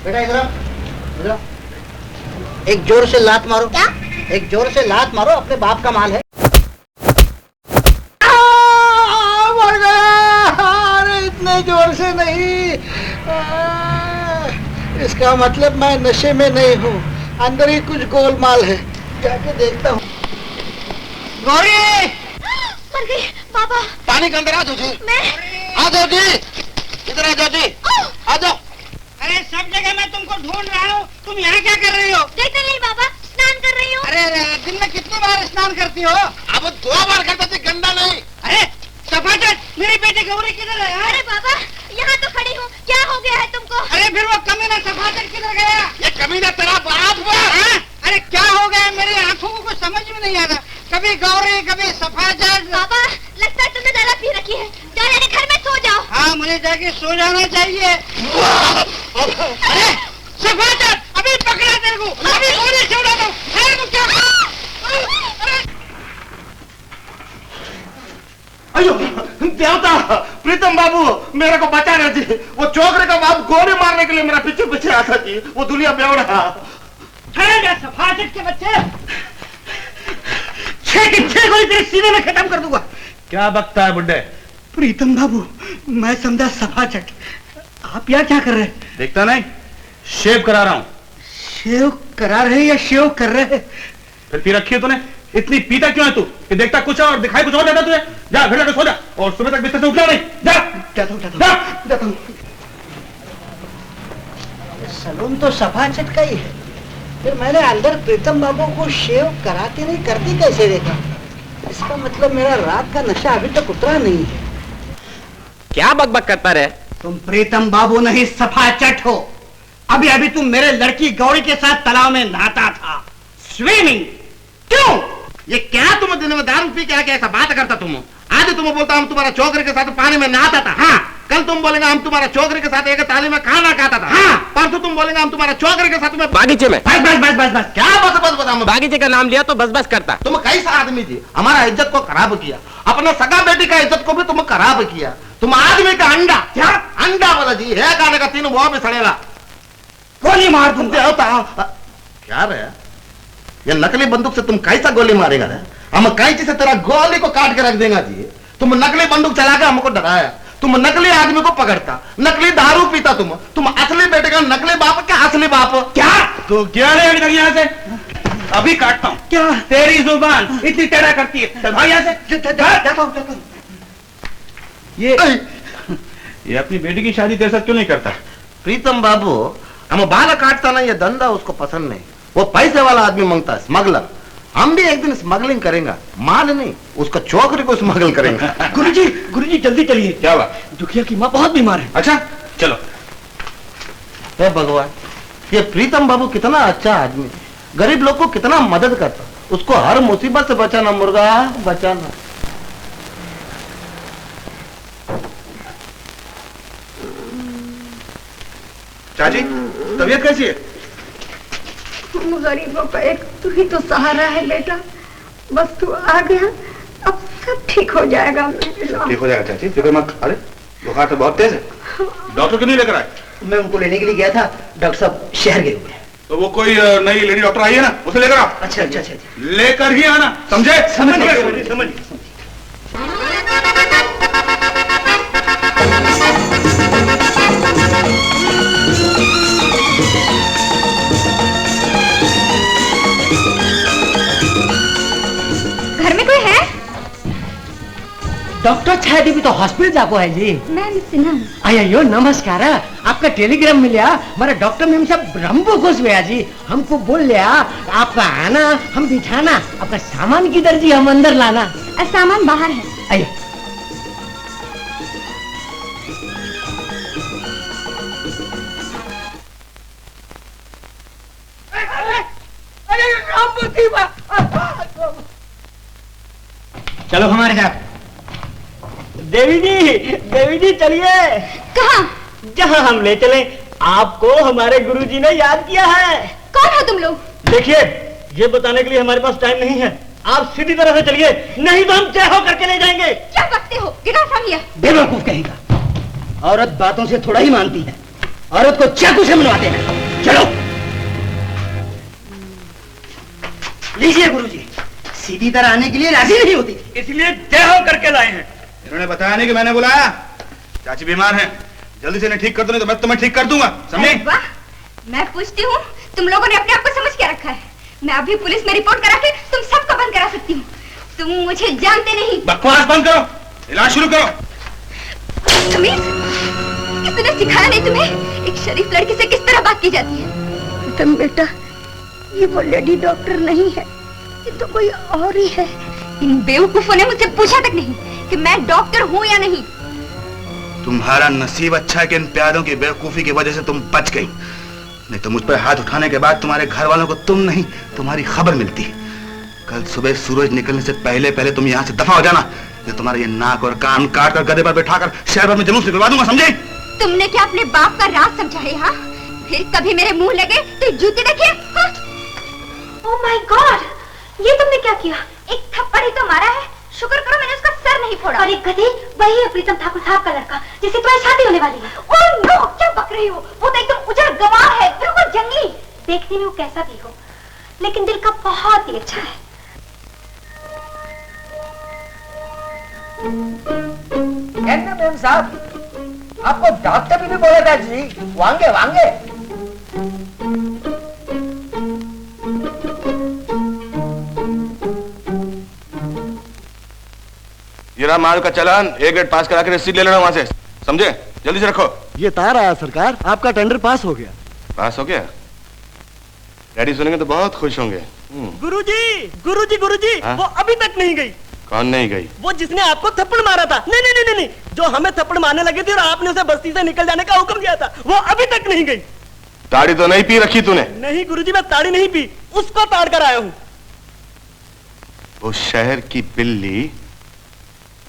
बेटा इधर आओ, एक जोर से लात मारो। क्या? एक जोर से लात मारो, अपने बाप का माल है। मर गया। अरे इतने जोर से नहीं, इसका मतलब मैं नशे में नहीं हूँ, अंदर ही कुछ गोलमाल है, जाके देखता हूँ। गौरी मर गई बाबा। पानी के अंदर आ जाओ जी। मैं आ जाओ जी, इधर आ जाओ जी, आ जाओ। अरे सब जगह मैं तुमको ढूंढ रहा हूँ, तुम यहाँ क्या कर रही हो? देखते नहीं बाबा, स्नान कर रही हूँ। अरे दिन में कितनी बार स्नान करती हो? अब 2 बार करता थी, गंदा नहीं। अरे सफाचट, मेरी बेटी गौरी किधर है? अरे बाबा यहाँ तो खड़ी हूँ, क्या हो गया है तुमको? अरे फिर वो कमीना सफाचट किधर गया? ये कमीना तेरा बाप है। हाँ? अरे क्या हो गया, मेरी आंखों को कुछ समझ में नहीं आ रहा। कभी गौरी, कभी सफाचट। बाबा लगता है तुमने ज्यादा पी रखी है, जाओ जाके घर में सो जाओ। हाँ मुझे जाके सो जाना चाहिए। अरे सफाचट, अभी पकड़ा तेरे को, अभी गोली से उड़ा दो। अरे वो क्या? अयो देवता, प्रीतम बाबू मेरे को बचा रहे थे। वो चौकरे का बाप गोली मारने के लिए मेरा पीछे पीछे आता थी। वो दुनिया बेवड़ा। सफाचट के बच्चे, 6 की 6 गोली तेरे सीने में खत्म कर दूंगा। क्या बकता है बुड्ढे? प्रीतम बाबू, मैं समझा सफाचट, आप यहाँ क्या कर रहे हैं? देखता नहीं, शेव करा रहा हूँ। शेव करा रहे या शेव कर रहे? फिर पी रखी है तूने? इतनी पीता क्यों है तू कि देखता कुछ और दिखाई कुछ और देता तुझे? जा घर जाकर सो जा, और सुबह तक बिस्तर से उठना नहीं। जा जाता हूँ। सलून तो सफाचट का ही है, फिर मैंने अंदर प्रीतम बाबू को शेव कराते नहीं करती कैसे देखा? इसका मतलब मेरा रात का नशा अभी तक उतरा नहीं है। क्या बकबक करता रहे? तुम प्रीतम बाबू नहीं सफाचट हो। अभी अभी तुम मेरे लड़की गौरी के साथ तालाब में नहाता था, स्विमिंग। क्यों? ये क्या तुम दिन में दारू पी के आके ऐसा बात करता तुम? आज तुम बोलता हम तुम्हारा चौकरे के साथ पानी में नहाता था। हाँ, कल तुम बोलेगा हम तुम्हारा चौकरे के साथ एक थाली में खाना खाता था। हाँ, परसों तुम बोलेगा हम तुम्हारा चौकरे के साथ में बागीचे में। बस बस बस बस बस क्या बस बस बता? बागीचे का नाम लिया तो बस बस करता। तुम कैसा आदमी थी? हमारा इज्जत को खराब किया, अपने सगा बेटी का इज्जत को भी तुम खराब किया। तुम आदमी का अंडा, क्या अंडा बोला जी है, खाने का 3 वो भी सड़ेगा। गोली मार दूंगा। क्या रे, ये नकली बंदूक से तुम कैसा गोली मारेगा रे? हम कैंची से तेरा गोली को काट के रख देगा जी। तुम नकली बंदूक चला के हमको डराया, तुम नकली आदमी को पकड़ता, नकली दारू पीता। तुम असली बेटे का नकली बाप क्या असली बाप? क्या? तो क्या रे अभी यहाँ से? अभी काटता हूँ। क्या? तेरी जुबान इतनी टेढ़ा करती है। चल भाग यहाँ से। ये अपनी बेटी की शादी तेरे साथ क्यों नहीं करता? प्रीतम बाबू, हम बाल काटता नहीं, ये धंधा उसको पसंद नहीं। वो पैसे वाला आदमी मांगता है, स्मगलर। हम भी एक दिन स्मगलिंग करेंगे, माल नहीं, उसका चौकरी को स्मगल करेंगे। गुरुजी जल्दी चलिए। क्या हुआ? दुखिया की माँ बहुत बीमार है। अच्छा चलो। हे भगवान, ये प्रीतम बाबू कितना अच्छा आदमी, गरीब लोग को कितना मदद करता, उसको हर मुसीबत से बचाना मुर्गा, बचाना। चाची तबीयत कैसी है? गरीबों का एक तू ही तो सहारा है बेटा, बस तू आ गया, अब सब ठीक हो जाएगा। ठीक हो जाएगा चाची, फिक्र मत। अरे बुखार तो बहुत तेज है, डॉक्टर क्यों नहीं लेकर आए? मैं उनको लेने के लिए गया था, डॉक्टर साहब शहर गए हुए हैं। तो वो कोई नई लेडी डॉक्टर आई है ना, उसे लेकर आओ। अच्छा अच्छा अच्छा, लेकर ही आना, समझे? समझ। घर में कोई है? डॉक्टर छाया देवी तो हॉस्पिटल जाको है जी। मैं सिन्हा। अयो नमस्कार, आपका टेलीग्राम मिला, हमारा डॉक्टर मैम सब ब्रह्मो खुश हुआ जी। हमको बोल लिया आपका आना हम बिठाना, आपका सामान किधर जी हम अंदर लाना? सामान बाहर है। आइए। चलो हमारे साथ। देवी जी चलिए। कहाँ? जहाँ हम ले चले। आपको हमारे गुरुजी ने याद किया है। कौन हो तुम लोग? देखिए, ये बताने के लिए हमारे पास टाइम नहीं है, आप सीधी तरह से चलिए, नहीं तो हम चाहो करके ले जाएंगे। क्या बकते हो? Get out from here। बेवकूफ कहेगा, औरत बातों से थोड़ा ही मानती है। औरत को चाकू से मनवा देना। चलो लीजिए गुरुजी, सीधी तरह आने के लिए राजी नहीं होती, इसलिए जय हो करके लाए हैं। इन्होंने बताया नहीं कि मैंने बुलाया। चाची बीमार हैं, जल्दी से इन्हें ठीक कर दो, नहीं तो मैं तुम्हें ठीक कर दूंगा, समझे? वाह, मैं पूछती हूँ, तुम लोगों ने अपने आप को समझ के रखा है। मैं अभी पुलिस में रिपोर्ट करा के तुम सबको बंद करा सकती हूँ। तुम मुझे जानते नहीं। बकवास बंद करो, इलाज शुरू करो। तमीज, किसने सिखाया नहीं तुम्हें एक शरीफ लड़की से किस तरह बात की जाती है? तुम बेटा, ये वो लेडी डॉक्टर नहीं है, ये तो कोई और ही है। इन बेवकूफों ने मुझसे पूछा तक नहीं कि मैं डॉक्टर हूँ या नहीं। तुम्हारा नसीब अच्छा है कि इन प्यादों की बेवकूफी की वजह से तुम बच गई, नहीं तो मुझ पर हाथ उठाने के बाद तुम्हारे घर वालों को तुम नहीं तुम्हारी खबर मिलती। कल सुबह सूरज निकलने से पहले पहले तुम यहाँ से दफा हो जाना, ये तुम्हारे ये नाक और कान काट कर गधे पर बैठाकर शहर भर में जुलूस निकलवा दूंगा, समझे? तुमने क्या अपने बाप का राज समझा है? हाँ, फिर कभी मेरे मुंह लगे तो जूते देखिए। ओह माय गॉड, ये तुमने क्या किया? एक थप्पड़ ही तो मारा है, शुक्र करो मैंने उसका सर नहीं फोड़ा। और एक गधे, वही है प्रीतम ठाकुर साहब का लड़का जिससे तुम्हारी शादी होने वाली है। ओह नो, क्या बक रही हो? वो तो एकदम उजड़ गंवार है, बिल्कुल जंगली। देखने में वो कैसा भी हो, लेकिन दिल का बहुत ही अच्छा है। मैम साहब, आपको डॉक्टर भी बोला था जी, वांगे वांगे। ये रहा माल का चालान, ए ग्रेड पास करा के रसीद ले लेना वहां से, समझे? जल्दी से रखो। ये तार आया सरकार, आपका टेंडर पास हो गया। पास हो गया? डैडी सुनेंगे तो बहुत खुश होंगे। गुरुजी, गुरुजी, गुरुजी, हाँ? वो अभी तक नहीं गई। कौन नहीं गई? वो जिसने आपको थप्पड़ मारा था। नहीं नहीं नहीं नहीं, जो हमें थप्पड़ मारने लगी थी और आपने उसे बस्ती से निकल जाने का हुक्म दिया था, वो अभी तक नहीं गई। ताड़ी तो नहीं पी रखी तूने? नहीं गुरुजी, मैं ताड़ी नहीं पी, उसको ताड़ कर आया हूँ। वो शहर की बिल्ली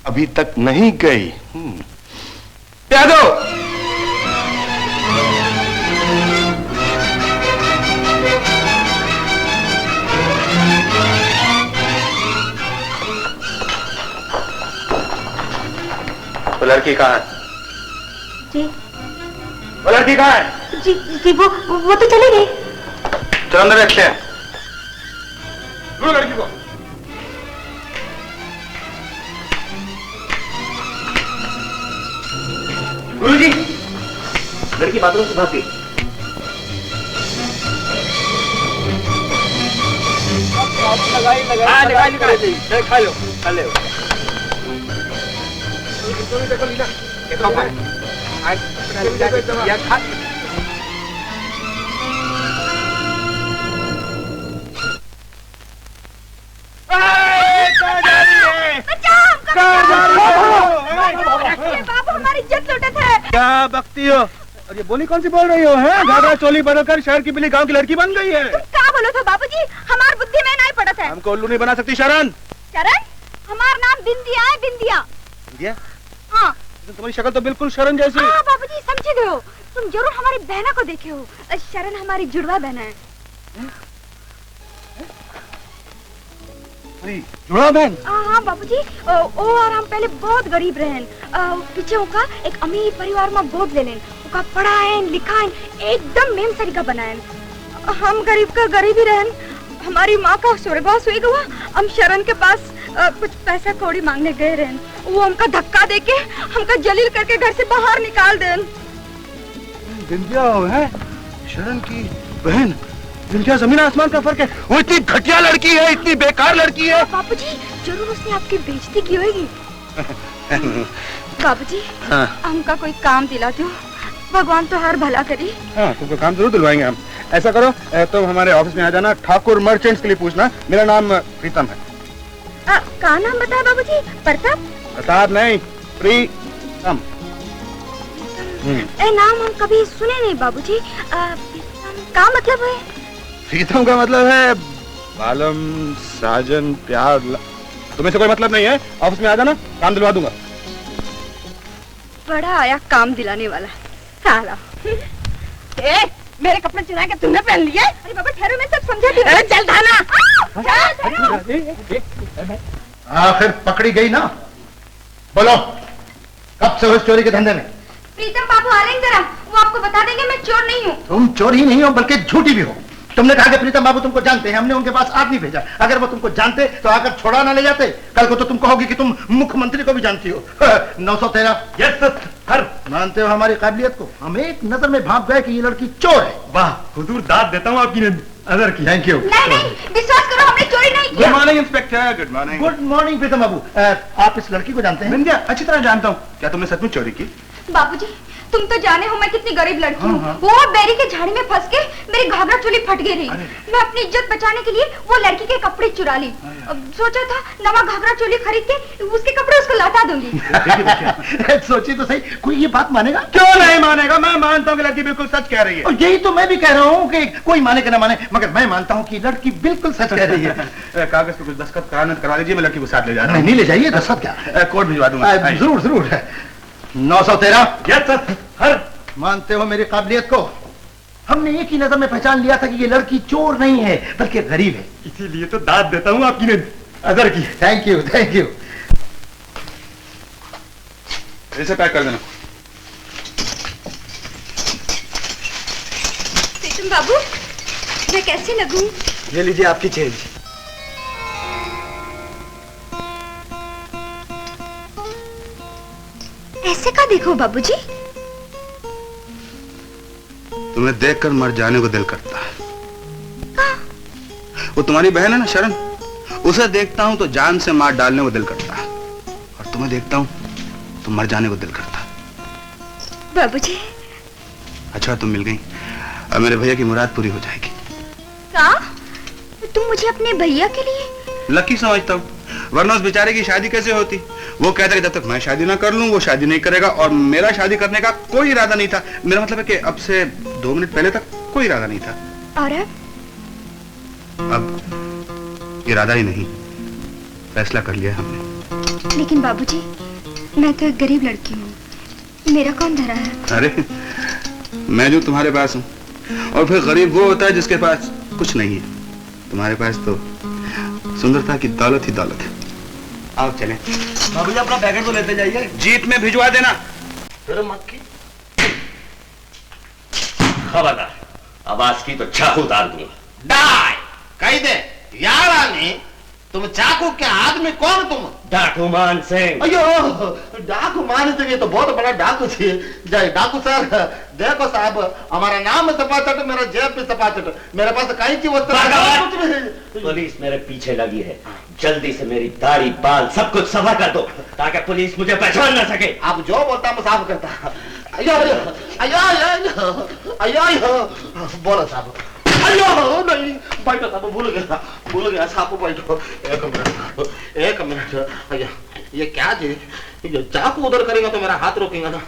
अभी तक नहीं गई। क्या दो? वो लड़की कहाँ है? जी वो लड़की कहाँ है? जी जी, वो तो चली गई। चलो अंदर रखते हैं। ढूंढो लड़की को। गुरुजी, लड़की बाथरूम से भाग गई। खा लो, खा लो। बाबू हमारी इज्जत लूटत है। क्या बकती हो? और ये बोली कौन सी बोल रही हो? हैं? घाघरा चोली बदलकर शहर की बिल्ली गांव की लड़की बन गई है। तुम क्या बोलो तो बाबूजी, हमार बुद्धि में नहीं पड़त है। हमको उल्लू नहीं बना सकती शरण। शरण? हमार नाम बिंदिया है, बिंदिया। बिंदिया? हाँ। तुम्हारी शक्ल तो बिल्कुल शरण जैसी। हाँ बाबूजी, समझे गए हो। तुम जरूर हमारी बहना को देखे हो। शरण हमारी जुड़वा बहना है। जुड़ा बहन? हाँ बाबूजी, ओ और हम पहले बहुत गरीब रहन। पीछे उनका एक अमीर परिवार में गोद ले लेन। उनका पढ़ाएन लिखाएन एकदम मेम सरीका बनाएन। हम गरीब का गरीब ही रहन। हमारी माँ का स्वर्गवास हुई गवा। हम शरण के पास कुछ पैसा कौड़ी मांगने गए रहन। वो हमका धक्का देके हमका जलील करके घर से बाहर निकाल देन। बिंदिया है शरण की बहन। बिंदिया जमीन आसमान का फर्क है। वो इतनी घटिया लड़की है, इतनी बेकार लड़की है। बाबूजी, जरूर उसने आपकी बेइज्जती की होगी। बाबूजी, हाँ। हमका कोई काम दिला दो, भगवान तो हर भला करी। हाँ, तुमको काम जरूर दिलवाएंगे हम। ऐसा करो, तुम हमारे ऑफिस में आ जाना, ठाकुर मर्चेंट्स के लिए पूछना। मेरा नाम प्रीतम है। क्या नाम बताया बाबूजी? प्रताप? प्रताप नहीं, प्रीतम। ए नाम हम कभी सुने नहीं बाबूजी। क्या मतलब है? प्रीतम का मतलब है बालम, साजन, प्यार। तुम्हें से कोई मतलब नहीं है। ऑफिस में आ जाना, काम दिलवा दूंगा। बड़ा आया काम दिलाने वाला साला। मेरे कपड़े चुरा के तुमने पहन लिए? अरे बाबा ठहरो, मैं सब समझा दी। चल धाना। आखिर पकड़ी गई ना। बोलो, कब से हो इस चोरी के धंधे में? प्रीतम बाबू आ रहे हैं जरा, वो को बता देंगे मैं चोर नहीं हूँ। तुम चोर ही नहीं हो बल्कि झूठी भी हो। तुमने कहा कि प्रीतम बाबू तुमको जानते हैं, हमने उनके पास आदमी भेजा। अगर वो तुमको जानते तो आकर छोड़ा ना ले जाते। कल को तो तुम कहोगी कि तुम मुख्यमंत्री को भी जानती हो। 913। Yes sir. मानते हो हमारी काबिलियत को? हम एक नजर में भाप गए कि ये लड़की चोर है। वाह हुजूर, दाद देता हूँ आपकी नजर की। Thank you. नहीं विश्वास करो, हमने चोरी नहीं गुड किया। Morning inspector. Good morning. Good morning Pritam babu. आप इस लड़की को जानते हैं? बिंदिया अच्छी तरह जानता हूँ। क्या तुमने सचमुच चोरी की? बाबूजी तुम तो जाने हो मैं कितनी गरीब लड़की हूँ। हाँ। वो बेरी के झाड़ी में फंस के मेरी घाघरा चोली फट गई रही। मैं अपनी इज्जत बचाने के लिए वो लड़की के कपड़े चुरा ली। अब सोचा था नवा घाघरा चोली खरीद के उसके कपड़े उसको लौटा दूंगी। सोचिए तो सही, कोई ये बात मानेगा? क्यों नहीं मानेगा? मैं मानता हूँ कि लड़की बिल्कुल सच कह रही है। और यही तो मैं भी कह रहा हूँ कि कोई माने कि ना माने, मगर मैं मानता हूँ कि लड़की बिल्कुल सच कह रही है। कागज पे कुछ दस्तखत करा लीजिए, मैं लड़की को साथ ले जा रहा हूँ। नहीं ले जाइए, दस्तखत क्या? कोर्ट भिजवा दूंगा। जरूर जरूर। 913। Yes sir. हर मानते हो मेरी काबिलियत को? हमने एक ही नजर में पहचान लिया था कि ये लड़की चोर नहीं है बल्कि गरीब है। इसीलिए तो दाद देता हूँ आपकी नजर की। Thank you thank you. इसे पैक कर देना। प्रीतम बाबू मैं कैसी लगूं? ये लीजिए आपकी चेंज। ऐसे का देखो बाबूजी। तुम्हें देखकर मर जाने को दिल करता है। वो तुम्हारी बहन है ना शरण, उसे देखता हूं तो जान से मार डालने को दिल करता है, और तुम्हें देखता हूं तो मर जाने को दिल करता है। बाबूजी अच्छा तुम मिल गई, अब मेरे भैया की मुराद पूरी हो जाएगी। क्या तुम मुझे अपने भैया के लिए? लकी समझता हूँ, वरना उस बेचारे की शादी कैसे होती। वो कहता कि जब तक मैं शादी ना कर लूं वो शादी नहीं करेगा, और मेरा शादी करने का कोई इरादा नहीं था। मेरा मतलब है कि अब से 2 मिनट पहले तक कोई इरादा नहीं था। और अब इरादा ही नहीं, फैसला कर लिया हमने। लेकिन बाबूजी मैं तो एक गरीब लड़की हूँ, मेरा कौन धरा है? अरे मैं जो तुम्हारे पास हूँ, और फिर गरीब वो होता है जिसके पास कुछ नहीं है। तुम्हारे पास तो सुंदरता की दौलत ही दौलत है। आओ चलें। बाबूजी अपना पैकेट तो लेते जाइए। जीप में भिजवा देना। फिर मक्खी खबरदार, आवाज की तो चाकू दार दूंगा। डाय कही दे यार आने, तुम चाकू के आदमी कौन तुम? डाकू मान सिंह। अयो डाकू मान सिंह, ये तो बहुत बड़ा डाकू थी। जय डाकू सर, देखो साहब हमारा नाम है सपाचट, मेरा जेब भी सपाचट, मेरे पास कहीं की वस्तु। पुलिस मेरे पीछे लगी है, जल्दी से मेरी दाढ़ी बाल सब कुछ सफा कर दो ताकि पुलिस मुझे पहचान ना सके। आप जो बोलता मैं साफ करता। अयो अयो अयो अयो अयो, बोलो साहब। अयो नहीं बैठो साहब, भूल गया साहब, बैठो। एक मिनट अयो, ये क्या जी? ये चाकू उधर करेगा तो मेरा हाथ रोकेगा ना।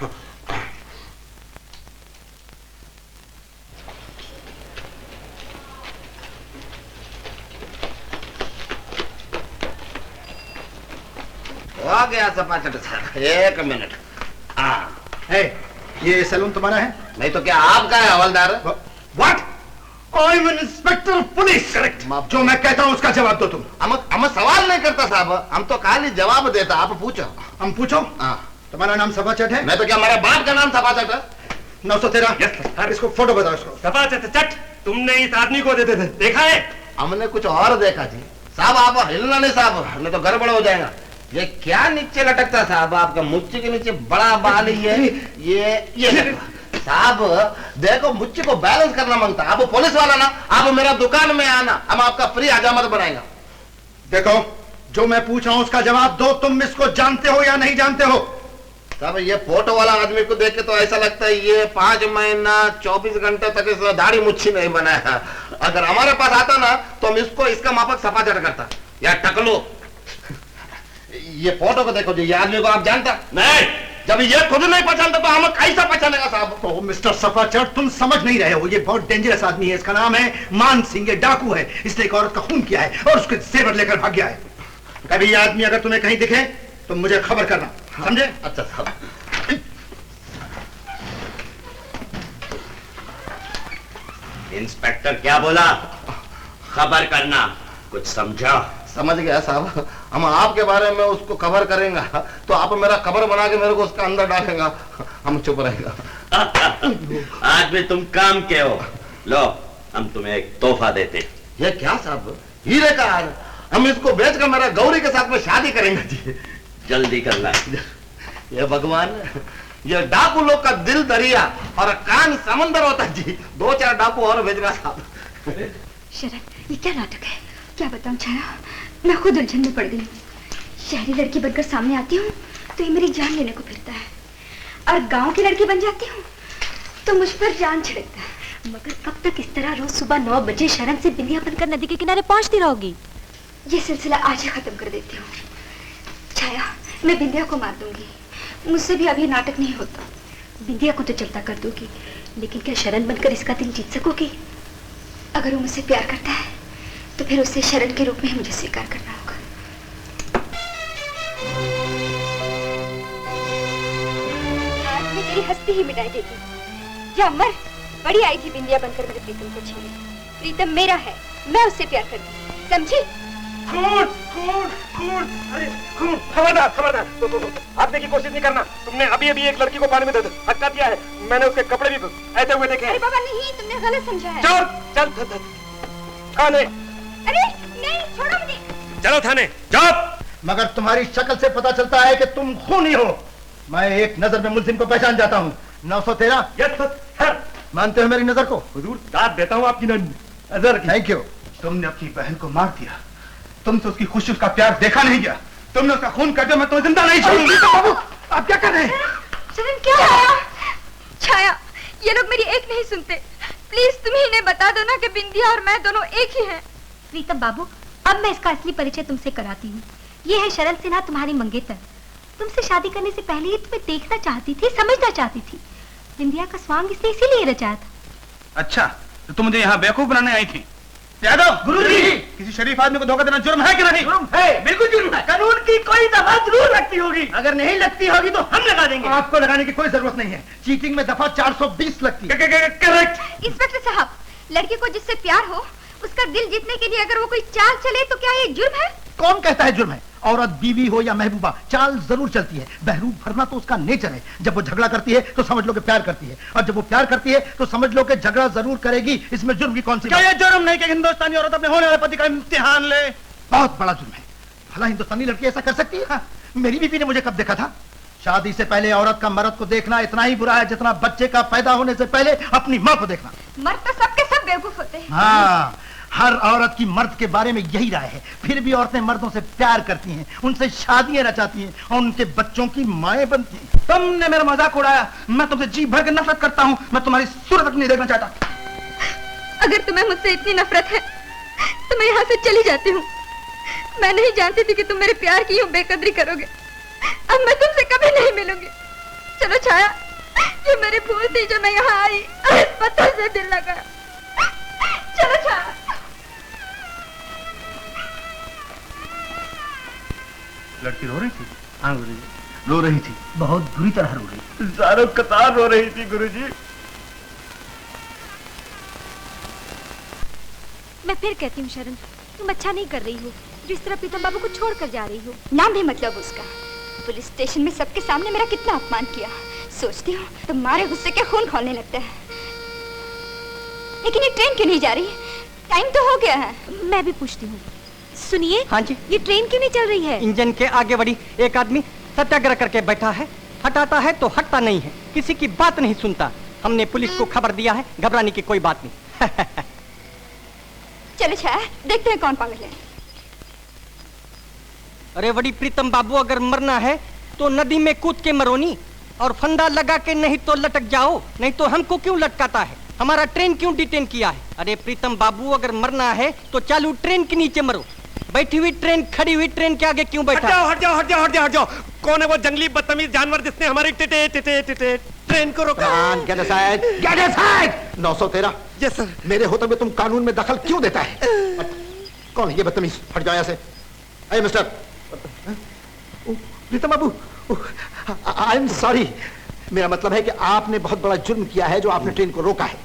हो गया सपाचट सर, एक मिनट। हाँ ये सैलून तुम्हारा है? नहीं तो क्या आपका है हवलदार? What? I am inspector police. Correct. जो मैं कहता हूँ उसका जवाब दो तुम। हम सवाल नहीं करता साहब, हम तो खाली जवाब देता। आप पूछो। हम पूछो? हाँ। तुम्हारा नाम सपाचट है? मैं तो क्या मेरे बाप का नाम सपाचट है? 913। यस इसको फोटो बताओ इसको। सपाचट चट, तुमने इस आदमी को देते थे, देखा है? हमने कुछ और देखा जी साहब। आप हिलना नहीं साहब, नहीं तो गड़बड़ हो जाएगा। ये क्या नीचे लटकता साहब? आपका मुच्ची के नीचे बड़ा बाल ये साहब देखो, मुच्ची को बैलेंस करना मांगता। आप पुलिस वाला ना, आप मेरा दुकान में आना, हम आपका फ्री हजामत बनाएगा। देखो जो मैं पूछ रहा हूँ उसका जवाब दो। तुम इसको जानते हो या नहीं जानते हो? साहब ये फोटो वाला आदमी को देख के तो ऐसा लगता है ये 5 महीना 24 घंटे तक इस दाढ़ी मुच्छी नहीं बनाया। अगर हमारे पास आता ना तो हम इसको इसका मापक सपाचट करता या टकलो। ये फोटो को देखो जी, ये आदमी को आप जानता नहीं? जब ये खुद नहीं पहचानता तो हमें कैसा पहचानेगा साहब? तो मिस्टर सपाचट तुम समझ नहीं रहे हो, ये बहुत डेंजरस आदमी है। इसका नाम है मान सिंह, ये डाकू है। इसने एक औरत का खून किया है और उसके जेवर लेकर भाग गया है। कभी ये आदमी अगर तुम्हें कहीं दिखे तो मुझे खबर करना, समझे? अच्छा साहब। इंस्पेक्टर क्या बोला? खबर करना, कुछ समझा? समझ गया साहब, हम आपके बारे में उसको कवर करेंगे तो आप मेरा कवर बना के मेरे को उसका अंदर डालेंगे, हम चुप रहेगा। आज भी तुम काम के हो। लो, हम तुम्हें एक तोहफा देते। ये क्या साहब? हीरे का हार। हम इसको बेचकर मेरा गौरी के साथ में शादी करेंगे जी। जल्दी करना। ये भगवान, ये डाकू लोग का दिल दरिया और कान समंदर होता है जी। 2-4 डाकू और भेजना साहब। शरण, ये क्या नाटक है? क्या बताऊं छाया, मैं खुद उलझन में पड़ गई हूँ। शहरी लड़की बनकर सामने आती हूँ तो ये मेरी जान लेने को फिरता है, और गांव की लड़की बन जाती हूँ तो मुझ पर जान छिड़कता है। मगर कब तक इस तरह रोज सुबह 9 बजे शरण से बिंदिया बनकर नदी के किनारे पहुंचती रहोगी? ये सिलसिला आज ही खत्म कर देती हूँ। छाया, मैं बिंदिया को मार दूंगी, मुझसे भी अभी नाटक नहीं होता। बिंदिया को तो चलता कर दोगी, लेकिन क्या शरण बनकर इसका दिल जीत सकोगी? अगर वो मुझसे प्यार करता है तो फिर उसे शरण के रूप में ही मुझे स्वीकार करना होगा। आज मैं तेरी हस्ती ही मिटाई देती। या मर। बड़ी आई थी बिंदिया बनकर मेरे प्रीतम को छीने। प्रीतम मेरा है, मैं उससे प्यार करती हूँ, समझी? खून, खून, खून, अरे खून! खबरदार, खबरदार! तो भागने की कोशिश नहीं करना। तुमने अभी एक लड़की को पानी में धक्का दिया है। मैंने उसके कपड़े भी ऐसे हुए देखे। अरे बाबा नहीं, तुमने गलत समझा है। चल थाने। अरे नहीं, छोड़ो मुझे। चलो थाने, जाओ। मगर तुम्हारी शक्ल से पता चलता है कि तुम खूनी हो। मैं एक नजर में मुल्जिम को पहचान जाता हूँ। 913। मानते हो मेरी नजर को? हुजूर, दाद देता हूँ आपकी नजर की। Thank you. तुमने अपनी बहन को मार दिया, तुमसे उसकी खुशी, उसका प्यार देखा नहीं गया, तुमने उसका खून कर दिया। मैं तुम्हें जिंदा नहीं छोड़ूंगी। बाबू, आप क्या कर रहे हैं? शरण, क्या छाया? छाया, ये लोग मेरी एक नहीं सुनते। प्लीज तुम ही इन्हें बता दो ना कि बिंदिया और मैं दोनों एक ही हैं। प्रीतम बाबू, अब मैं इसका असली परिचय तुमसे कराती हूँ। ये है शरण सिन्हा, तुम्हारी मंगेतर। तुमसे शादी करने से पहले ही तुम्हें देखना चाहती थी, समझना चाहती थी। बिंदिया का स्वांग इसने इसीलिए रचाया था। अच्छा, तो तुम मुझे यहाँ बेवकूफ बनाने आई थी? यादव, गुरुजी, किसी शरीफ आदमी को धोखा देना जुर्म है कि नहीं? जुर्म है, बिल्कुल जुर्म है। कानून की कोई दफा जरूर लगती होगी। अगर नहीं लगती होगी तो हम लगा देंगे। आपको लगाने की कोई जरूरत नहीं है। चीटिंग में दफा 420 लगती है। करेक्ट। इंस्पेक्टर साहब, लड़की को जिससे प्यार हो उसका दिल जीतने के लिए अगर वो कोई चाल चले तो क्या ये जुर्म है? कौन कहता है जुर्म है? औरत बीवी हो या महबूबा, चाल जरूर चलती है। बहरूप भरना तो उसका नेचर है। जब वो झगड़ा करती है तो समझ लो कि प्यार करती है, और जब वो प्यार करती है तो समझ लो कि झगड़ा जरूर करेगी। इसमें जुर्म की कौन सी? क्या ये जुर्म नहीं कि हिंदुस्तानी औरत अपने होने वाले पति का इम्तिहान ले? बहुत बड़ा जुर्म है। भला हिंदुस्तानी लड़की ऐसा कर सकती है? मेरी बीवी ने मुझे कब देखा था? शादी से पहले औरत का मर्द को देखना इतना ही बुरा है जितना बच्चे का पैदा होने से पहले अपनी माँ को देखना। मर्द तो सबके सब बेवकूफ होते हैं। हाँ, हर औरत की मर्द के बारे में यही राय है। फिर भी औरतें मर्दों से प्यार करती हैं, उनसे शादियां रचाती हैं और उनके बच्चों की माएं बनती हैं। तुमने मेरा मजाक उड़ाया। मैं तुमसे जी भर के नफरत करता हूँ। मैं तुम्हारी सूरत तक नहीं देखना चाहता। अगर तुम्हें मुझसे इतनी नफरत है तो मैं यहाँ से चली जाती हूँ। मैं नहीं जानती थी कि तुम मेरे प्यार की यूं बेकदरी करोगे। अब मैं तुमसे कभी नहीं मिलूंगी। चलो छाया, ये मेरी भूल थी जो मैं यहाँ आई, इस पत्थर से दिल लगा। चलो छाया। लड़की रो रही थी? हाँ गुरुजी, रो रही थी, बहुत बुरी तरह रो रही थी। ज़ारो कतार रो रही थी गुरुजी। मैं फिर कहती हूँ शरण, तुम अच्छा नहीं कर रही हो जिस तरह प्रीतम बाबू को छोड़कर जा रही हो। नाम भी मतलब उसका। पुलिस स्टेशन में सबके सामने मेरा कितना अपमान किया। सोचती हूँ तुम्हारे गुस्से के खून खौलने लगता है। लेकिन ये ट्रेन क्यों नहीं जा रही? टाइम तो हो गया है। मैं भी पूछती हूँ। सुनिए। हाँ जी। ये ट्रेन क्यों नहीं चल रही है? इंजन के आगे बढ़ी एक आदमी सत्याग्रह करके बैठा है। हटाता है तो हटता नहीं है, किसी की बात नहीं सुनता। हमने पुलिस को खबर दिया है, घबराने की कोई बात नहीं। चलो छाया, देखते हैं कौन पागल है। अरे बड़ी प्रीतम बाबू, अगर मरना है तो नदी में कूद के मरोनी, और फंदा लगा के नहीं तो लटक जाओ। नहीं तो हमको क्यों लटकाता है? हमारा ट्रेन क्यों डिटेन किया है? अरे प्रीतम बाबू, अगर मरना है तो चालू ट्रेन के नीचे मरो। बैठी हुई ट्रेन, खड़ी हुई ट्रेन के आगे क्यों बैठा? हट जाओ, हट जाओ, हट जाओ, हट जाओ, हट जाओ। कौन है वो जंगली बदतमीज जानवर जिसने हमारी ट्रेन को रोका? 913। Yes sir. मेरे होते हुए तुम कानून में दखल क्यों देता है? कौन है ये बदतमीज? हट जाओ यहाँ से। अरे mister Pritam Babu, I am sorry. मेरा मतलब है कि आपने बहुत बड़ा जुर्म किया है जो आपने ट्रेन को रोका है।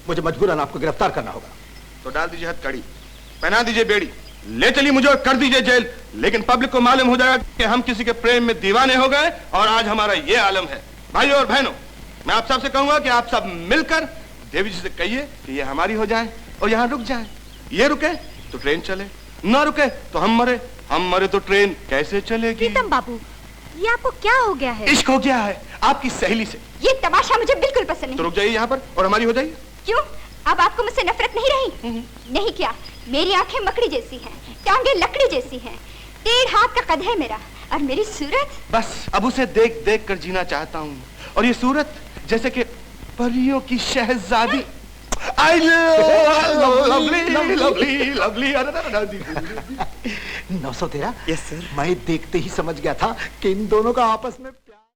मुझे मजबूरन आपको गिरफ्तार करना होगा। तो डाल दीजिए हथकड़ी, पहना दीजिए बेड़ी, ले चलिए मुझे और कर दीजिए जेल। लेकिन पब्लिक को मालूम हो जाएगा कि हम किसी के प्रेम में दीवाने हो गए और आज हमारा ये आलम है। भाइयों और बहनों, मैं आप सबसे कहूंगा कि आप सब मिलकर देवी जी से कहिए कि ये हमारी हो जाए और यहाँ रुक जाए। ये रुके तो ट्रेन चले, ना रुके तो हम मरे तो ट्रेन कैसे चलेगी? प्रीतम बाबू, ये आपको क्या हो गया है? इश्क हो गया है आपकी सहेली से। ये तमाशा मुझे बिल्कुल पसंद नहीं। तो रुक जाइए यहाँ पर और हमारी हो जाइए। क्यों? अब आपको मुझसे नफरत नहीं रही? नहीं क्या? मेरी आंखें मकड़ी जैसी हैं, टांगे लकड़ी जैसी हैं, 1.5 हाथ का कद है मेरा, और मेरी सूरत बस अब उसे देख देख कर जीना चाहता हूँ। और ये सूरत जैसे कि परियों की शहजादी। I love lovely 913। Yes sir. मैं देखते ही समझ गया था कि इन दोनों का आपस में